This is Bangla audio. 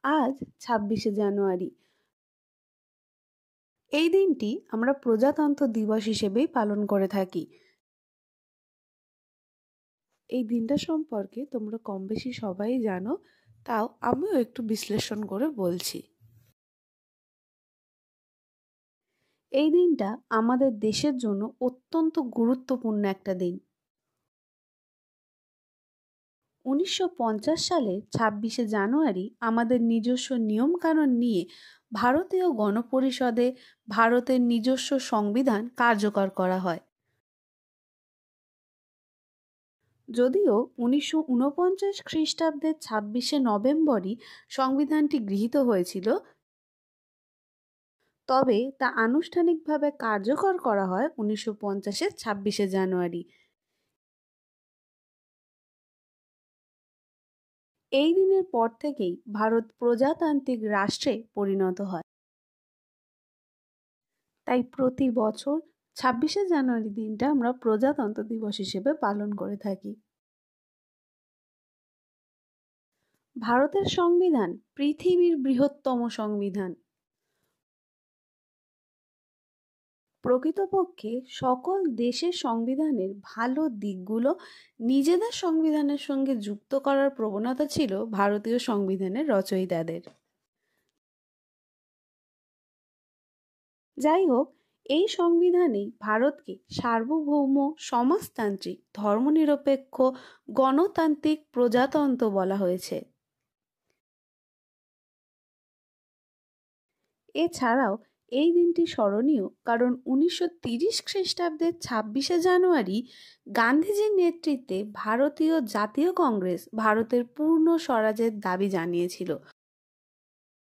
আজ ২৬শে জানুয়ারি। এই দিনটি আমরা প্রজাতন্ত্র দিবস হিসেবেই পালন করে থাকি। এই দিনটা সম্পর্কে তোমরা কম বেশি সবাই জানো, তাও আমিও একটু বিশ্লেষণ করে বলছি। এই দিনটা আমাদের দেশের জন্য অত্যন্ত গুরুত্বপূর্ণ একটা দিন। ১৯৫০ সালের ২৬শে জানুয়ারি আমাদের নিজস্ব নিয়মকানুন নিয়ে ভারতীয় গণপরিষদে ভারতের নিজস্ব সংবিধান কার্যকর করা হয়। যদিও ১৯৪৯ খ্রিস্টাব্দের ২৬শে নভেম্বরই সংবিধানটি গৃহীত হয়েছিল, তবে তা আনুষ্ঠানিকভাবে কার্যকর করা হয় ১৯৫০-এর ২৬শে জানুয়ারি। এই দিনের পর থেকেই ভারত প্রজাতান্ত্রিক রাষ্ট্রে পরিণত হয়। তাই প্রতি বছর ২৬শে জানুয়ারি দিনটা আমরা প্রজাতন্ত্র দিবস হিসেবে পালন করে থাকি। ভারতের সংবিধান পৃথিবীর বৃহত্তম সংবিধান। প্রকৃতপক্ষে সকল দেশের সংবিধানের ভালো দিকগুলো নিজেদের সংবিধানের সঙ্গে যুক্ত করার প্রবণতা ছিল ভারতীয় সংবিধানের রচয়িতাদের। যাই হোক, এই সংবিধানেই ভারতকে সার্বভৌম, সমাজতান্ত্রিক, ধর্মনিরপেক্ষ, গণতান্ত্রিক প্রজাতন্ত্র বলা হয়েছে। এছাড়াও এই দিনটি স্মরণীয় কারণ ১৯৩০ খ্রিস্টাব্দের ২৬শে জানুয়ারি গান্ধীজির নেতৃত্বে ভারতীয় জাতীয় কংগ্রেস ভারতের পূর্ণ স্বরাজের দাবি জানিয়েছিল।